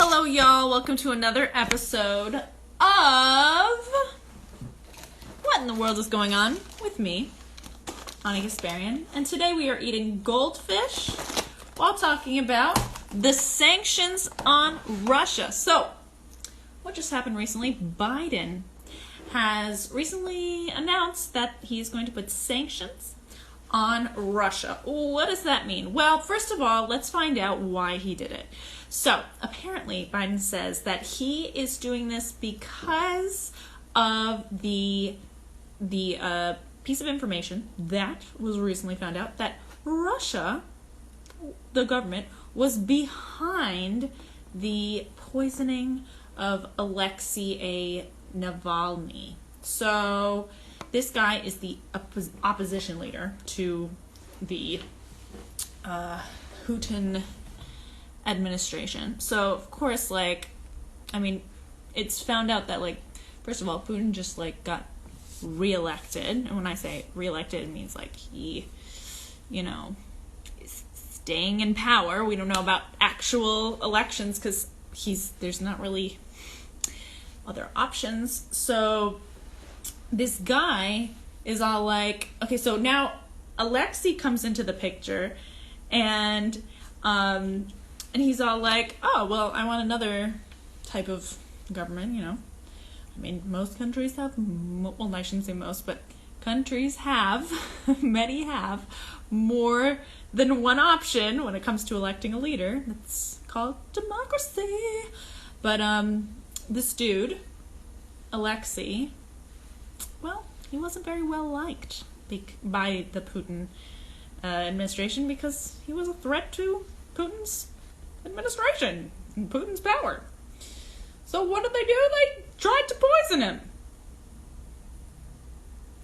Hello, y'all. Welcome to another episode of What in the World is Going On with me, Ani Gasparian. And today we are eating goldfish while talking about the sanctions on Russia. So, what just happened recently? Biden has recently announced that he's going to put sanctions on Russia. What does that mean? Well, first of all, let's find out why he did it. So, apparently, Biden says that he is doing this because of the piece of information that was recently found out that Russia, the government, was behind the poisoning of Alexei Navalny. So, this guy is the opposition leader to the Putin administration. So, of course, it's found out that, first of all, Putin just, got reelected. And when I say reelected, it means, he, is staying in power. We don't know about actual elections because there's not really other options. So, this guy is all okay, so now Alexei comes into the picture, and he's all oh, well, I want another type of government, most countries have, well, I shouldn't say most, but countries have, many have, more than one option when it comes to electing a leader. That's called democracy. But, this dude, Alexei, well, he wasn't very well liked by the Putin administration because he was a threat to Putin's administration and Putin's power. So what did they do? They tried to poison him.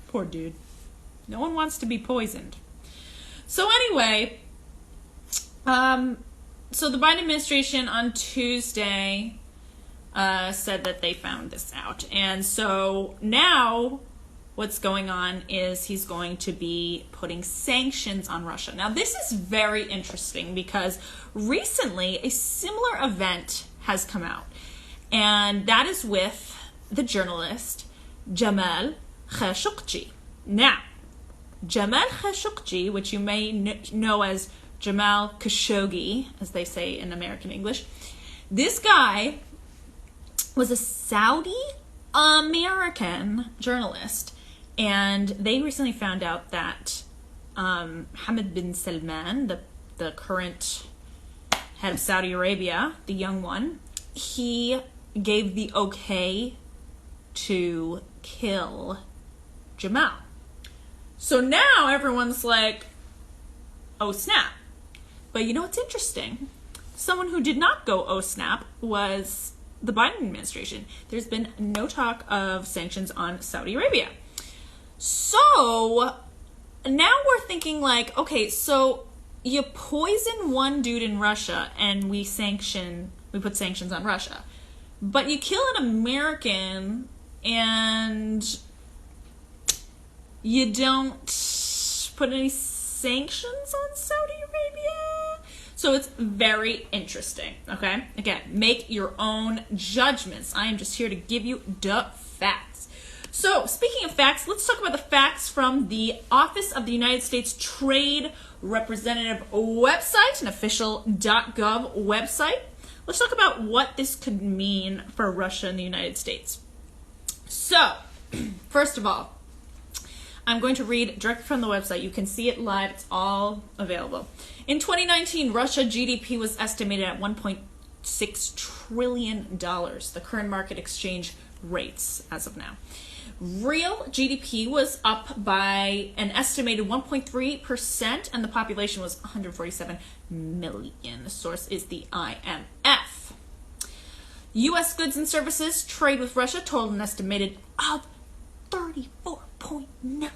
Poor dude. No one wants to be poisoned. So anyway, so the Biden administration on Tuesday said that they found this out. And so now what's going on is he's going to be putting sanctions on Russia. Now, this is very interesting because recently a similar event has come out. And that is with the journalist Jamal Khashoggi. Now, Jamal Khashoggi, which you may know as Jamal Khashoggi, as they say in American English, this guy was a Saudi-American journalist, and they recently found out that Mohammed bin Salman, the current head of Saudi Arabia, the young one, he gave the okay to kill Jamal. So now everyone's oh snap. But you know what's interesting? Someone who did not go oh snap was the Biden administration. There's been no talk of sanctions on Saudi Arabia. So now we're thinking okay, so you poison one dude in Russia and we put sanctions on Russia. But you kill an American and you don't put any sanctions on Saudi Arabia? So it's very interesting, okay? Again, make your own judgments. I am just here to give you the facts. So, speaking of facts, let's talk about the facts from the Office of the United States Trade Representative website, an official .gov website. Let's talk about what this could mean for Russia and the United States. So, first of all, I'm going to read directly from the website. You can see it live. It's all available. In 2019, Russia GDP was estimated at $1.6 trillion, the current market exchange rates as of now. Real GDP was up by an estimated 1.3%, and the population was 147 million. The source is the IMF. U.S. goods and services trade with Russia totaled an estimated of $34.9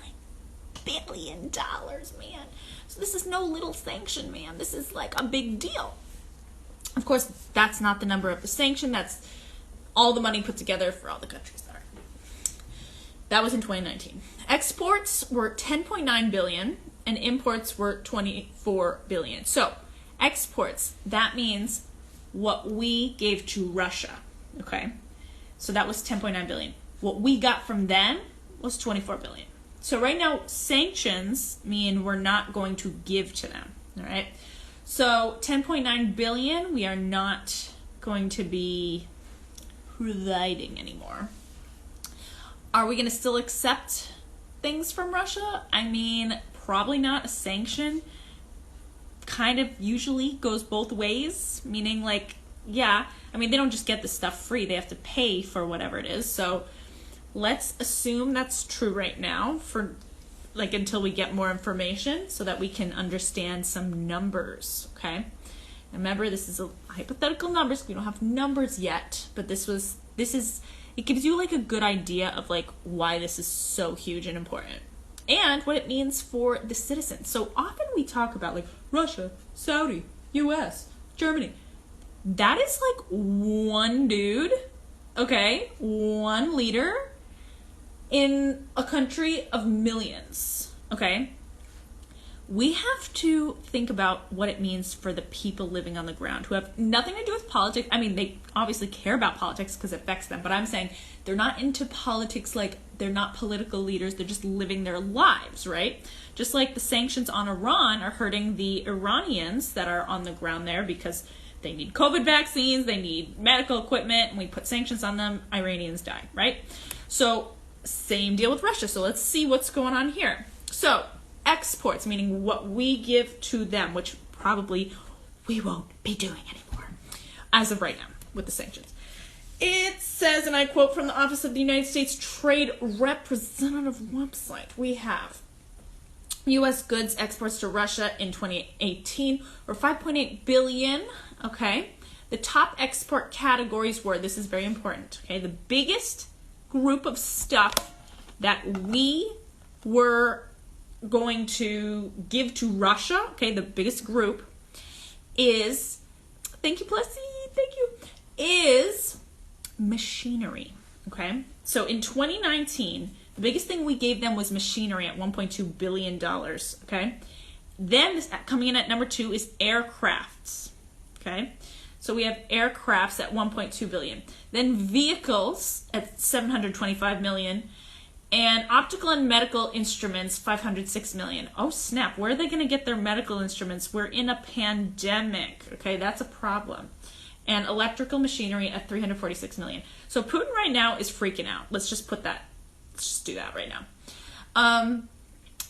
billion, man. So this is no little sanction, man. This is a big deal. Of course, that's not the number of the sanction. That's all the money put together for all the countries that are. That was in 2019. Exports were $10.9 billion and imports were $24 billion. So, exports, that means what we gave to Russia, okay? So that was 10.9 billion. What we got from them was 24 billion. So right now, sanctions mean we're not going to give to them, all right? So 10.9 billion, we are not going to be providing anymore. Are we going to still accept things from Russia? I mean, probably not. A sanction kind of usually goes both ways, meaning like, yeah, I mean, they don't just get the stuff free. They have to pay for whatever it is. So let's assume that's true right now for like until we get more information so that we can understand some numbers, okay? And remember, this is a hypothetical numbers. We don't have numbers yet, but it gives you like a good idea of like why this is so huge and important and what it means for the citizens. So often we talk about like Russia, Saudi, US, Germany. That is like one dude, okay? One leader in a country of millions, okay? We have to think about what it means for the people living on the ground who have nothing to do with politics. I mean, they obviously care about politics because it affects them, but I'm saying they're not into politics, like they're not political leaders, they're just living their lives, right? Just like the sanctions on Iran are hurting the Iranians that are on the ground there because they need COVID vaccines, they need medical equipment, and we put sanctions on them, Iranians die, right? So same deal with Russia. So let's see what's going on here. So exports, meaning what we give to them, which probably we won't be doing anymore as of right now with the sanctions. It says, and I quote from the Office of the United States Trade Representative website, we have U.S. goods exports to Russia in 2018 were 5.8 billion, okay? The top export categories were, this is very important, okay? The biggest group of stuff that we were going to give to Russia, okay, the biggest group is, thank you, Plessy, thank you, is machinery, okay? So in 2019, the biggest thing we gave them was machinery at $1.2 billion, okay? Then this, coming in at number 2 is aircrafts, okay? So we have aircrafts at 1.2 billion. Then vehicles at 725 million. And optical and medical instruments, 506 million. Oh snap, where are they going to get their medical instruments? We're in a pandemic, okay? That's a problem. And electrical machinery at 346 million. So Putin right now is freaking out. Let's just do that right now.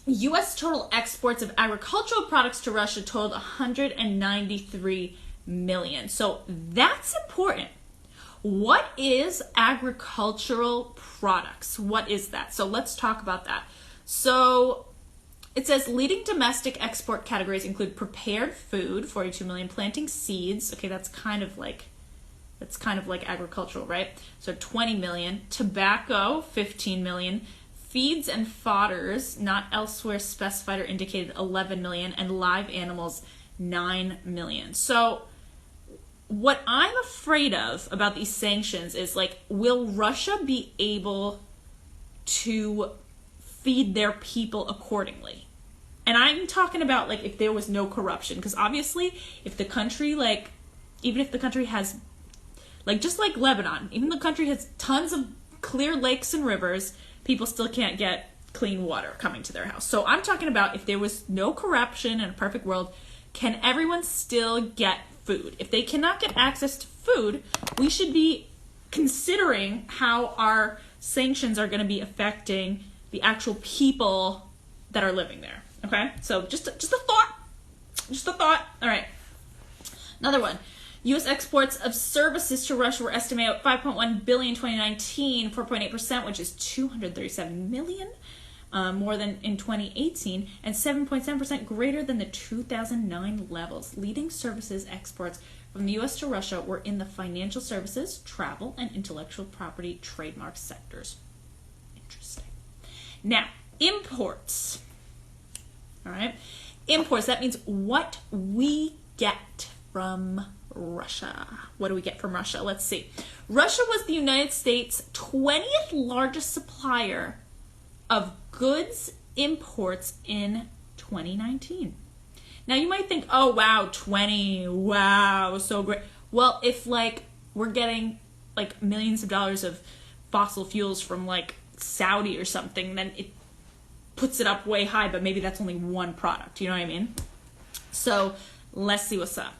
U.S. total exports of agricultural products to Russia totaled 193 million. So that's important. What is agricultural products? What is that? So let's talk about that. So it says leading domestic export categories include prepared food, 42 million, planting seeds. Okay, that's kind of like agricultural, right? So 20 million, tobacco, 15 million, feeds and fodders, not elsewhere specified or indicated, 11 million, and live animals, 9 million. So what I'm afraid of about these sanctions is like, will Russia be able to feed their people accordingly? And I'm talking about like if there was no corruption, because obviously if the country like, even if the country has like, just like Lebanon, even the country has tons of clear lakes and rivers, people still can't get clean water coming to their house. So I'm talking about if there was no corruption in a perfect world, can everyone still get food? If they cannot get access to food, we should be considering how our sanctions are going to be affecting the actual people that are living there. Okay, so just a thought. All right, another one. U.S. exports of services to Russia were estimated at 5.1 billion in 2019, 4.8%, which is 237 million. More than in 2018, and 7.7% greater than the 2009 levels. Leading services exports from the U.S. to Russia were in the financial services, travel, and intellectual property trademark sectors. Interesting. Now, imports. All right. Imports, that means what we get from Russia. What do we get from Russia? Let's see. Russia was the United States' 20th largest supplier of goods imports in 2019. Now you might think, oh wow, 20, wow, so great. Well, if like we're getting like millions of dollars of fossil fuels from like Saudi or something, then it puts it up way high, but maybe that's only one product. You know what I mean? So let's see what's up.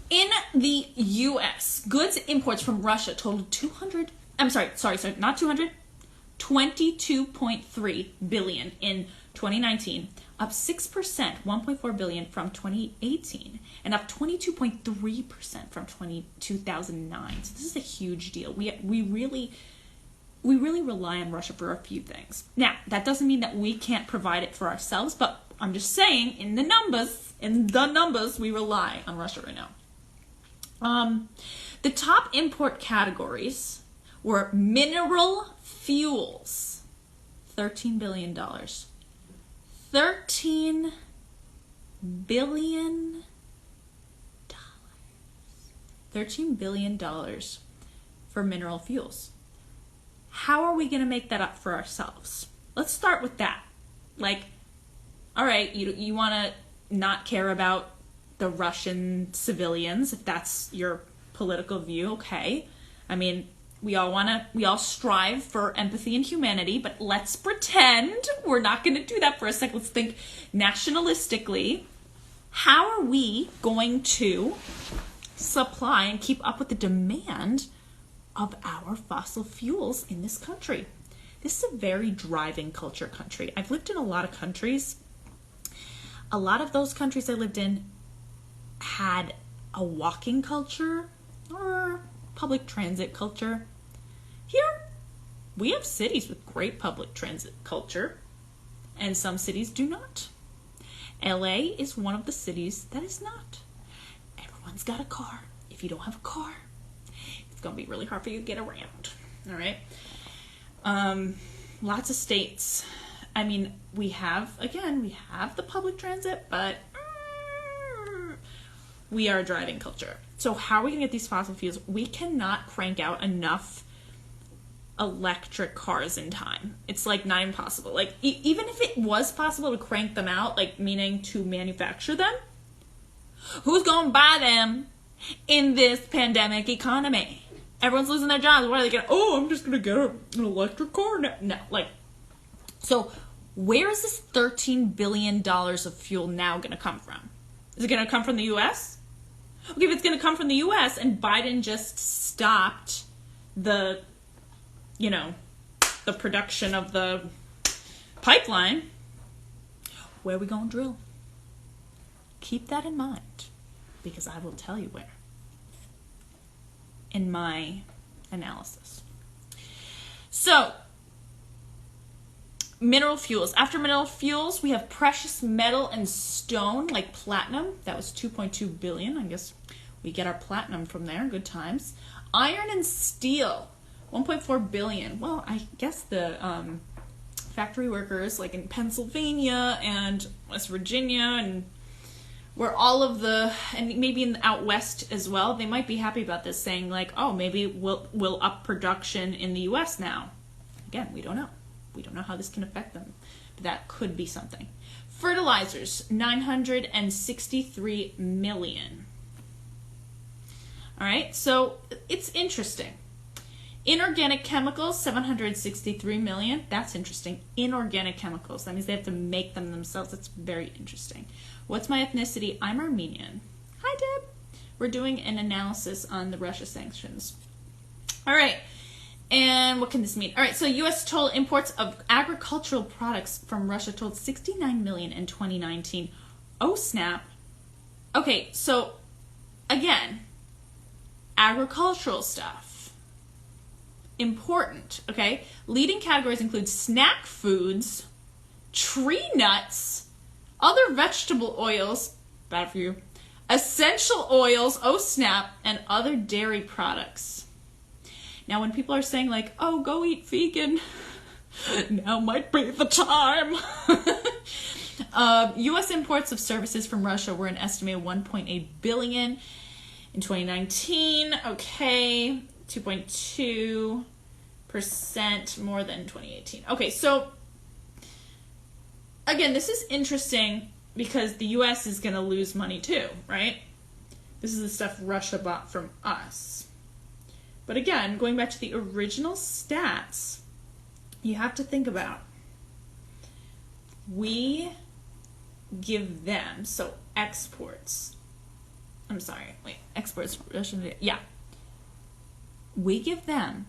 In the U.S., goods imports from Russia totaled 22.3 billion in 2019, up 6%, 1.4 billion from 2018, and up 22.3% from 2009. So this is a huge deal. We really rely on Russia for a few things. Now, that doesn't mean that we can't provide it for ourselves, but I'm just saying, in the numbers, we rely on Russia right now. The top import categories were mineral fuels, $13 billion. $13 billion. $13 billion for mineral fuels. How are we going to make that up for ourselves? Let's start with that. Like, all right, you want to not care about the Russian civilians, if that's your political view, okay. I mean, we all strive for empathy and humanity, but let's pretend we're not going to do that for a second. Let's think nationalistically. How are we going to supply and keep up with the demand of our fossil fuels in this country? This is a very driving culture country. I've lived in a lot of countries. A lot of those countries I lived in had a walking culture or public transit culture. Here, we have cities with great public transit culture, and some cities do not. LA is one of the cities that is not. Everyone's got a car. If you don't have a car, it's going to be really hard for you to get around. All right? Lots of states. I mean, we have the public transit, but we are a driving culture. So how are we going to get these fossil fuels? We cannot crank out enough electric cars in time. It's like not impossible. Like even if it was possible to crank them out, like meaning to manufacture them, who's going to buy them in this pandemic economy? Everyone's losing their jobs. What are they going to, I'm just going to get an electric car now. No, so where is this $13 billion of fuel now going to come from? Is it going to come from the U.S.? Okay, if it's going to come from the U.S. and Biden just stopped the production of the pipeline, where are we going to drill? Keep that in mind, because I will tell you where in my analysis. So, mineral fuels. After mineral fuels, we have precious metal and stone, like platinum. That was $2.2 billion. I guess we get our platinum from there. Good times. Iron and steel, $1.4 billion. Well, I guess the factory workers, like in Pennsylvania and West Virginia, and where all of and maybe in out west as well, they might be happy about this, saying like, oh, maybe we'll up production in the U.S. now. Again, we don't know. We don't know how this can affect them, but that could be something. Fertilizers, $963 million. All right, so it's interesting. Inorganic chemicals, $763 million. That's interesting. Inorganic chemicals. That means they have to make them themselves. That's very interesting. What's my ethnicity? I'm Armenian. Hi, Deb. We're doing an analysis on the Russia sanctions. All right. And what can this mean? All right, so U.S. total imports of agricultural products from Russia totaled $69 million in 2019. Oh, snap. Okay, so, again, agricultural stuff. Important, okay? Leading categories include snack foods, tree nuts, other vegetable oils, bad for you, essential oils, oh snap, and other dairy products. Now, when people are saying like, oh, go eat vegan, now might be the time. U.S. imports of services from Russia were an estimated $1.8 billion in 2019. Okay, 2.2% more than 2018. Okay, so again, this is interesting because the U.S. is going to lose money too, right? This is the stuff Russia bought from us. But again, going back to the original stats, you have to think about, we give them, so exports, exports, Russian, yeah. We give them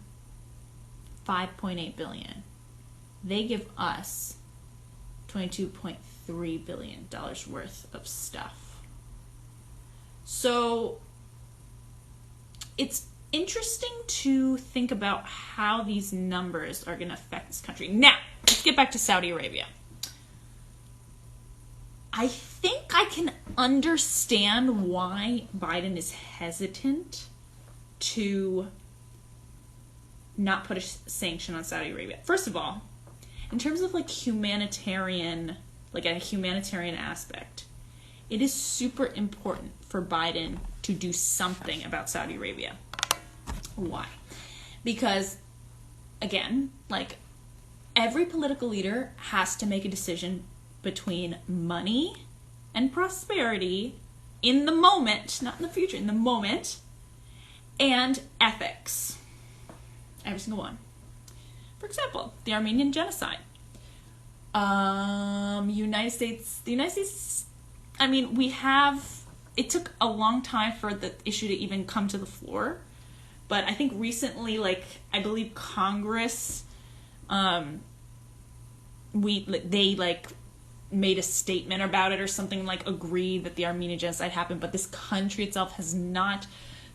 5.8 billion. They give us $22.3 billion worth of stuff. So it's interesting to think about how these numbers are going to affect this country. Now, let's get back to Saudi Arabia. I think I can understand why Biden is hesitant to not put a sanction on Saudi Arabia. First of all, in terms of like humanitarian, like a humanitarian aspect, it is super important for Biden to do something about Saudi Arabia. Why? Because, again, like, every political leader has to make a decision between money and prosperity in the moment, not in the future, in the moment, and ethics. Every single one. For example, the Armenian genocide. The United States, I mean, it took a long time for the issue to even come to the floor. But I think recently, like, I believe Congress, they made a statement about it or something, like agreed that the Armenian genocide happened, but this country itself has not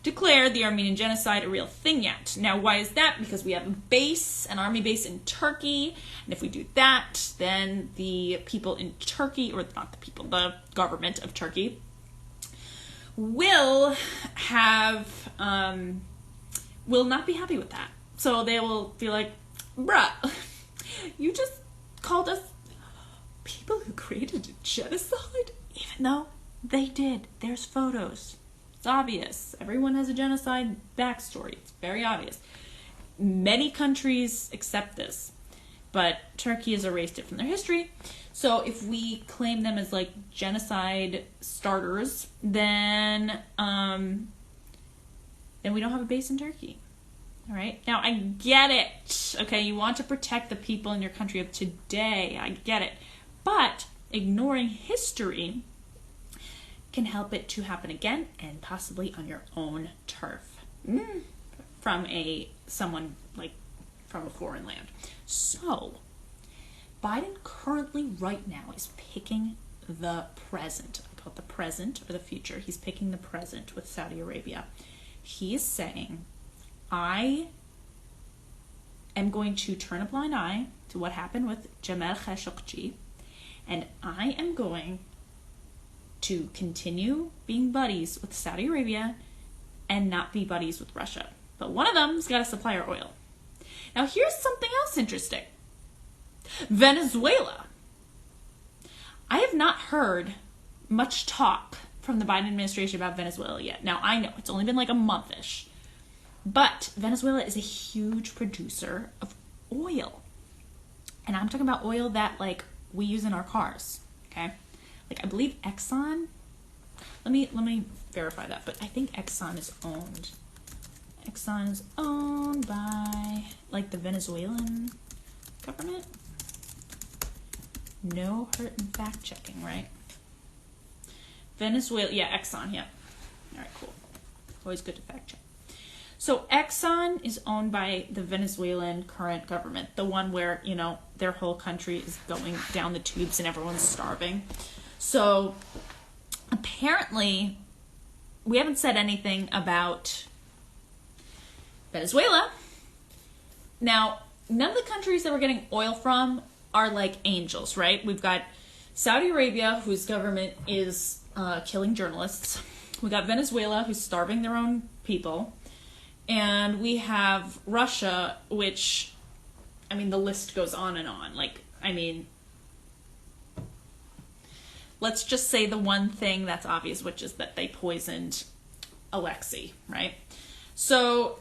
declared the Armenian genocide a real thing yet. Now, why is that? Because we have an army base in Turkey, and if we do that, then the people in Turkey, or not the people, the government of Turkey, will not be happy with that. So they will be like, bruh, you just called us people who created a genocide? Even though they did. There's photos. It's obvious. Everyone has a genocide backstory. It's very obvious. Many countries accept this, but Turkey has erased it from their history. So if we claim them as like genocide starters, then we don't have a base in Turkey. All right. Now, I get it. Okay, you want to protect the people in your country of today. I get it. But ignoring history can help it to happen again, and possibly on your own turf. From someone from a foreign land. So, Biden currently right now is picking the present. I call it the present or the future. He's picking the present with Saudi Arabia. He is saying, I am going to turn a blind eye to what happened with Jamal Khashoggi, and I am going to continue being buddies with Saudi Arabia and not be buddies with Russia. But one of them's got to supply our oil. Now, here's something else interesting. Venezuela. I have not heard much talk from the Biden administration about Venezuela yet. Now, I know it's only been like a month-ish. But Venezuela is a huge producer of oil. And I'm talking about oil that, we use in our cars, okay? I believe Exxon, let me verify that, but I think Exxon is owned by, the Venezuelan government. No hurt in fact checking, right? Venezuela, yeah, Exxon, yeah. All right, cool. Always good to fact check. So Exxon is owned by the Venezuelan current government, the one where, their whole country is going down the tubes and everyone's starving. So apparently we haven't said anything about Venezuela. Now, none of the countries that we're getting oil from are like angels, right? We've got Saudi Arabia, whose government is killing journalists. We got Venezuela, who's starving their own people. And we have Russia, which, the list goes on and on. Let's just say the one thing that's obvious, which is that they poisoned Alexei, right? So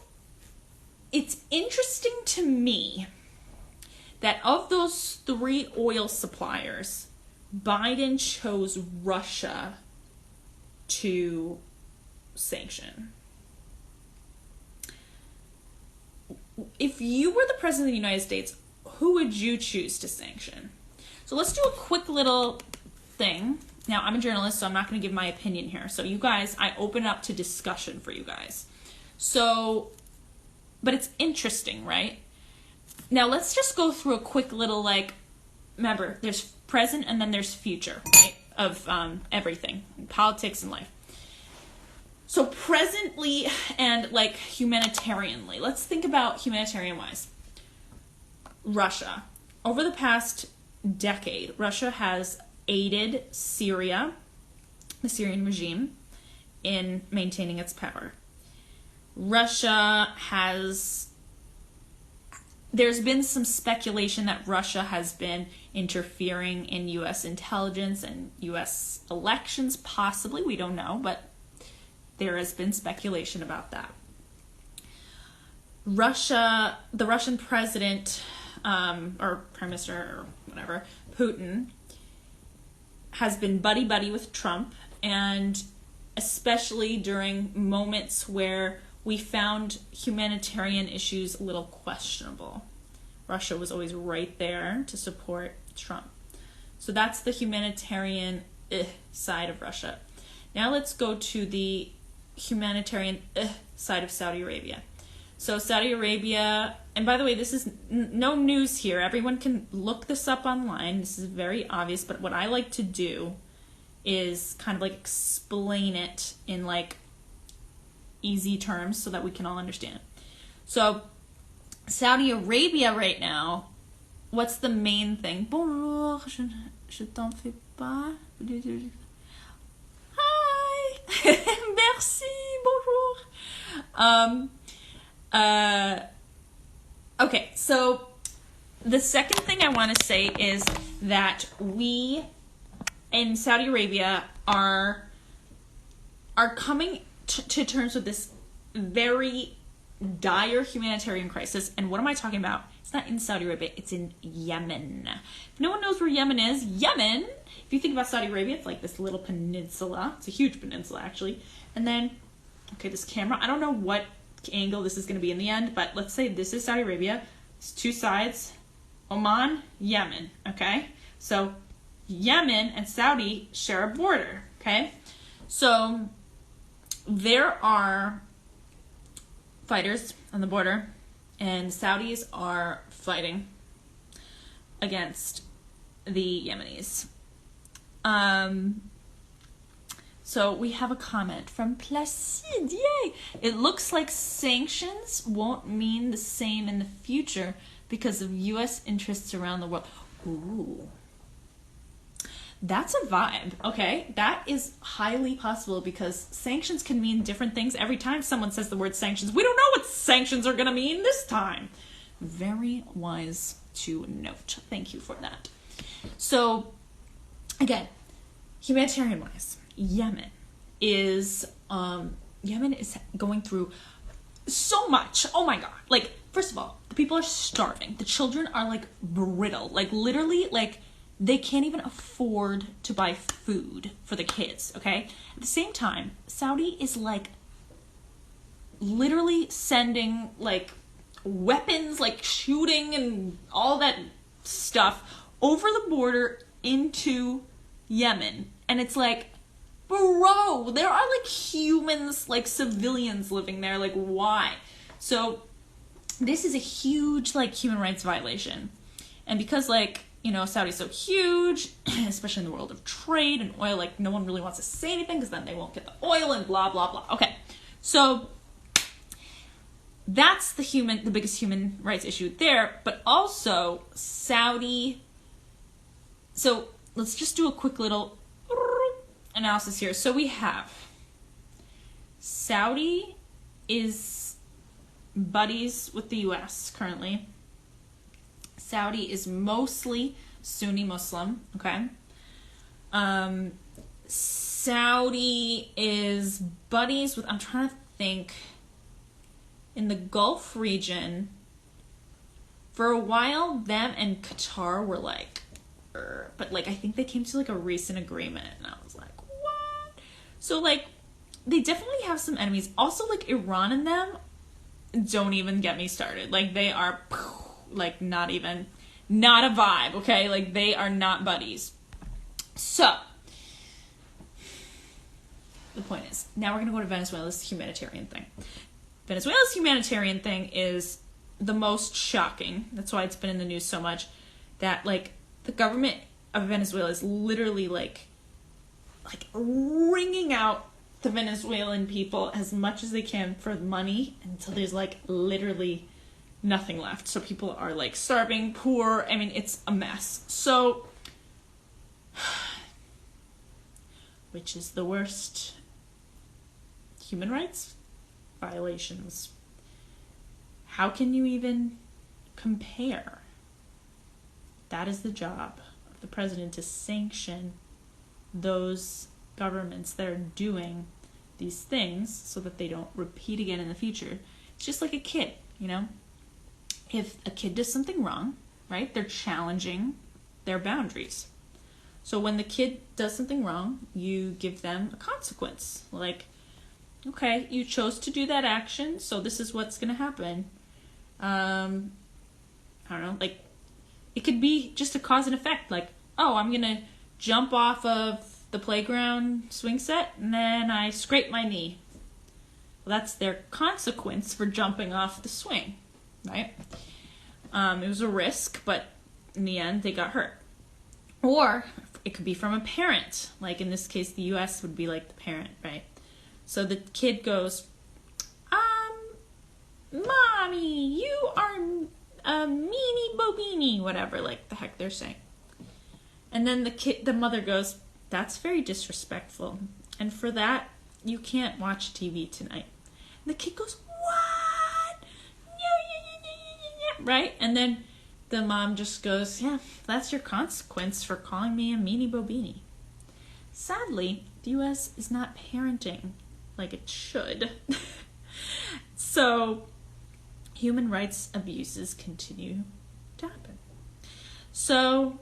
it's interesting to me that of those three oil suppliers, Biden chose Russia to sanction. If you were the president of the United States, who would you choose to sanction? So let's do a quick little thing. Now, I'm a journalist, so I'm not going to give my opinion here. So you guys, I open up to discussion for you guys. So, but it's interesting, right? Now, let's just go through a quick little, like, remember, there's present and then there's future, right, of everything, politics and life. So presently and, like, humanitarianly, let's think about humanitarian-wise. Russia. Over the past decade, Russia has aided Syria, the Syrian regime, in maintaining its power. There's been some speculation that Russia has been interfering in U.S. intelligence and U.S. elections, possibly. We don't know, but there has been speculation about that. The Russian president, or prime minister, or whatever, Putin, has been buddy-buddy with Trump, and especially during moments where we found humanitarian issues a little questionable. Russia was always right there to support Trump. So that's the humanitarian side of Russia. Now let's go to the humanitarian side of Saudi Arabia. So Saudi Arabia, and by the way, this is no news here. Everyone can look this up online. This is very obvious, but what I like to do is kind of like explain it in like easy terms so that we can all understand. So Saudi Arabia right now, what's the main thing? Bonjour, je t'en fais pas. Hi, merci, bonjour. Okay, so the second thing I want to say is that we in Saudi Arabia are coming to terms with this very dire humanitarian crisis. And what am I talking about? It's not in Saudi Arabia, it's in Yemen. If no one knows where Yemen is, Yemen, if you think about Saudi Arabia, it's like this little peninsula. It's a huge peninsula, actually. And then, okay, this camera, I don't know what angle this is going to be in the end, but let's say this is Saudi Arabia. It's two sides, Oman, Yemen, okay? So Yemen and Saudi share a border, okay? So there are fighters on the border, and Saudis are fighting against the Yemenis. So we have a comment from Placide. Yay! It looks like sanctions won't mean the same in the future because of U.S. interests around the world. Ooh. That's a vibe, okay? That is highly possible because sanctions can mean different things every time someone says the word sanctions. We don't know what sanctions are going to mean this time. Very wise to note. Thank you for that. So, again, humanitarian-wise, Yemen is going through so much. Oh my God. Like, first of all, the people are starving. The children are like brittle. Like literally, like they can't even afford to buy food for the kids, okay? At the same time, Saudi is like literally sending like weapons, like shooting and all that stuff over the border into Yemen. And it's like, bro, there are like humans, like civilians living there. Like, why? So this is a huge like human rights violation. And because like, you know, Saudi's so huge, especially in the world of trade and oil, like no one really wants to say anything because then they won't get the oil and blah, blah, blah. Okay. So that's the biggest human rights issue there, but also Saudi. So let's just do a quick little analysis here. So we have Saudi is buddies with the U.S. currently. Saudi is mostly Sunni Muslim, okay? Saudi is buddies with, I'm trying to think, in the Gulf region, for a while, them and Qatar were like, but like I think they came to like a recent agreement, and I was like, what? So like they definitely have some enemies. Also, like, Iran and them, don't even get me started. Like, they are, like, not a vibe, okay? Like, they are not buddies. So, the point is, now we're going to go to Venezuela's humanitarian thing. Venezuela's humanitarian thing is the most shocking. That's why it's been in the news so much. That, like, the government of Venezuela is literally, like wringing out the Venezuelan people as much as they can for money until there's, like, literally nothing left. So people are, like, starving, poor. I mean, it's a mess. So, which is the worst? Human rights violations. How can you even compare? That is the job of the president, to sanction those governments that are doing these things so that they don't repeat again in the future. It's just like a kid, you know? If a kid does something wrong, right, they're challenging their boundaries. So when the kid does something wrong, you give them a consequence. Like, okay, you chose to do that action, so this is what's going to happen. I don't know, like, it could be just a cause and effect. Like, oh, I'm going to jump off of the playground swing set, and then I scrape my knee. Well, that's their consequence for jumping off the swing, right? It was a risk, but in the end, they got hurt. Or it could be from a parent. Like, in this case, the U.S. would be like the parent, right? So the kid goes, Mommy, you are a meanie bobini, whatever, like the heck they're saying. And then the mother goes, that's very disrespectful. And for that, you can't watch TV tonight. And the kid goes, what? Right? And then the mom just goes, yeah, that's your consequence for calling me a meanie bobini. Sadly, the U.S. is not parenting like it should. So, human rights abuses continue to happen. So,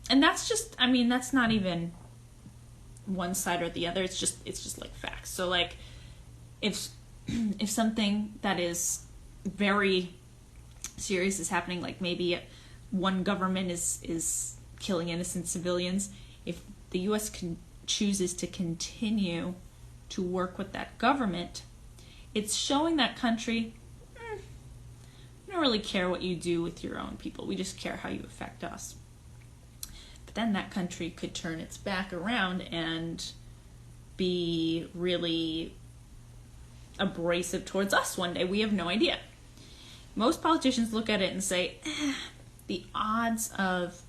and that's just, I mean, that's not even one side or the other. It's just like facts. So, like, if something that is very serious is happening, like maybe one government is killing innocent civilians, if the U.S. chooses to continue to work with that government, it's showing that country, we don't really care what you do with your own people. We just care how you affect us. But then that country could turn its back around and be really abrasive towards us one day. We have no idea. Most politicians look at it and say, the odds of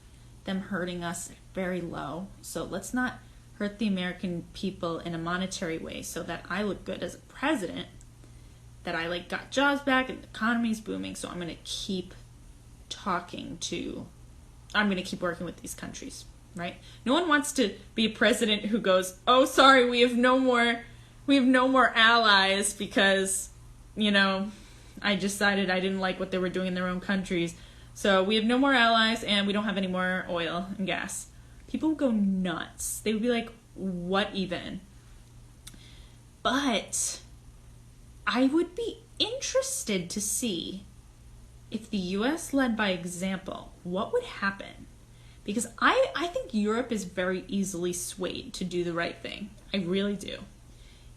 them hurting us are very low, so let's not hurt the American people in a monetary way so that I look good as a president, that I like got jobs back and the economy's booming, so I'm going to keep working with these countries, right? No one wants to be a president who goes, oh, sorry, we have no more allies because, you know, I decided I didn't like what they were doing in their own countries. So we have no more allies and we don't have any more oil and gas. People would go nuts. They would be like, what even? But I would be interested to see if the U.S. led by example, what would happen? Because I think Europe is very easily swayed to do the right thing. I really do.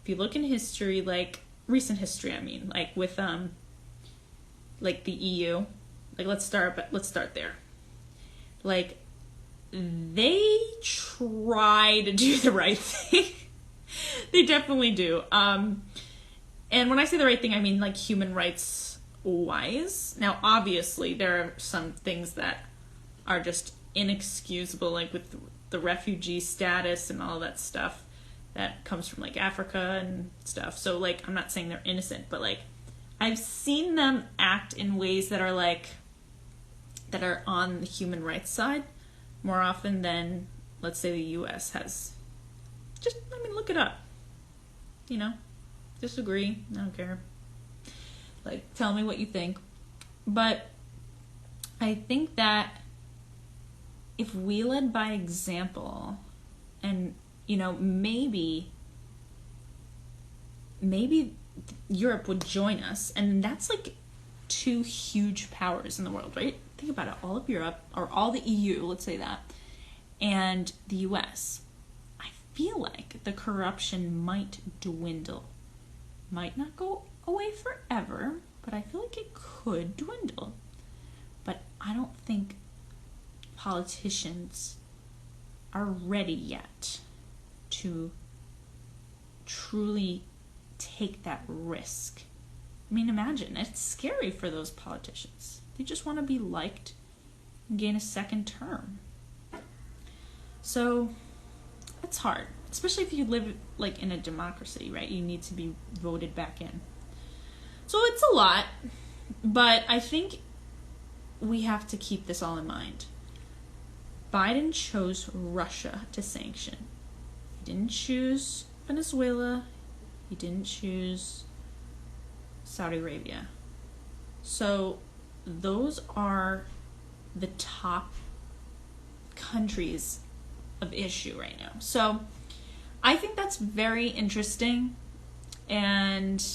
If you look in history, like recent history, I mean, like with like the EU, like let's start there. Like, they try to do the right thing. They definitely do. And when I say the right thing, I mean like human rights wise. Now, obviously, there are some things that are just inexcusable, like with the refugee status and all that stuff that comes from like Africa and stuff. So like, I'm not saying they're innocent, but like, I've seen them act in ways that are like, that are on the human rights side more often than, let's say, the U.S. has. Just, I mean, look it up. You know, disagree, I don't care. Like, tell me what you think. But I think that if we led by example and, you know, maybe maybe Europe would join us, and that's like two huge powers in the world, right? Think about it, all of Europe, or all the EU, let's say that, and the US. I feel like the corruption might dwindle. Might not go away forever, but I feel like it could dwindle. But I don't think politicians are ready yet to truly take that risk. I mean, imagine, it's scary for those politicians. They just want to be liked and gain a second term. So it's hard, especially if you live like in a democracy, right? You need to be voted back in. So it's a lot, but I think we have to keep this all in mind. Biden chose Russia to sanction. He didn't choose Venezuela. He didn't choose Saudi Arabia. So those are the top countries of issue right now. So I think that's very interesting, and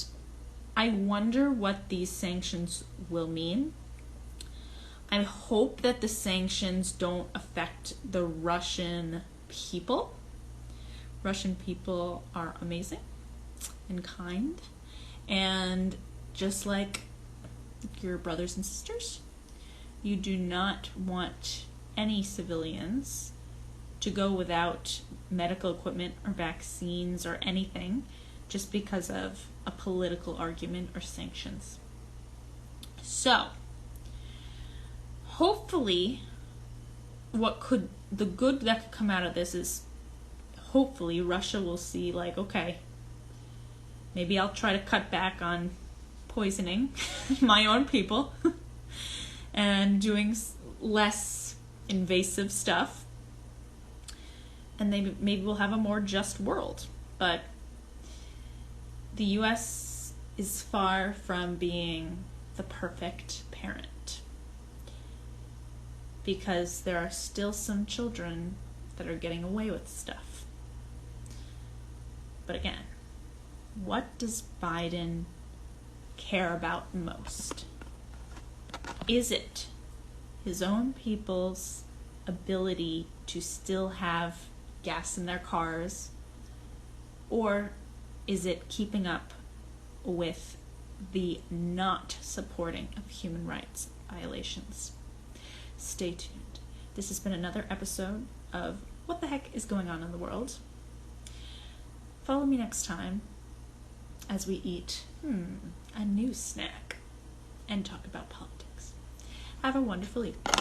I wonder what these sanctions will mean. I hope that the sanctions don't affect the Russian people. Russian people are amazing and kind, and just like your brothers and sisters, you do not want any civilians to go without medical equipment or vaccines or anything just because of a political argument or sanctions. So hopefully the good that could come out of this is hopefully Russia will see, like, okay, maybe I'll try to cut back on poisoning my own people and doing less invasive stuff, and maybe we'll have a more just world. But the US is far from being the perfect parent, because there are still some children that are getting away with stuff. But again, what does Biden care about most? Is it his own people's ability to still have gas in their cars, or is it keeping up with the not supporting of human rights violations? Stay tuned. This has been another episode of What the Heck is Going On in the World. Follow me next time as we eat a new snack and talk about politics. Have a wonderful evening.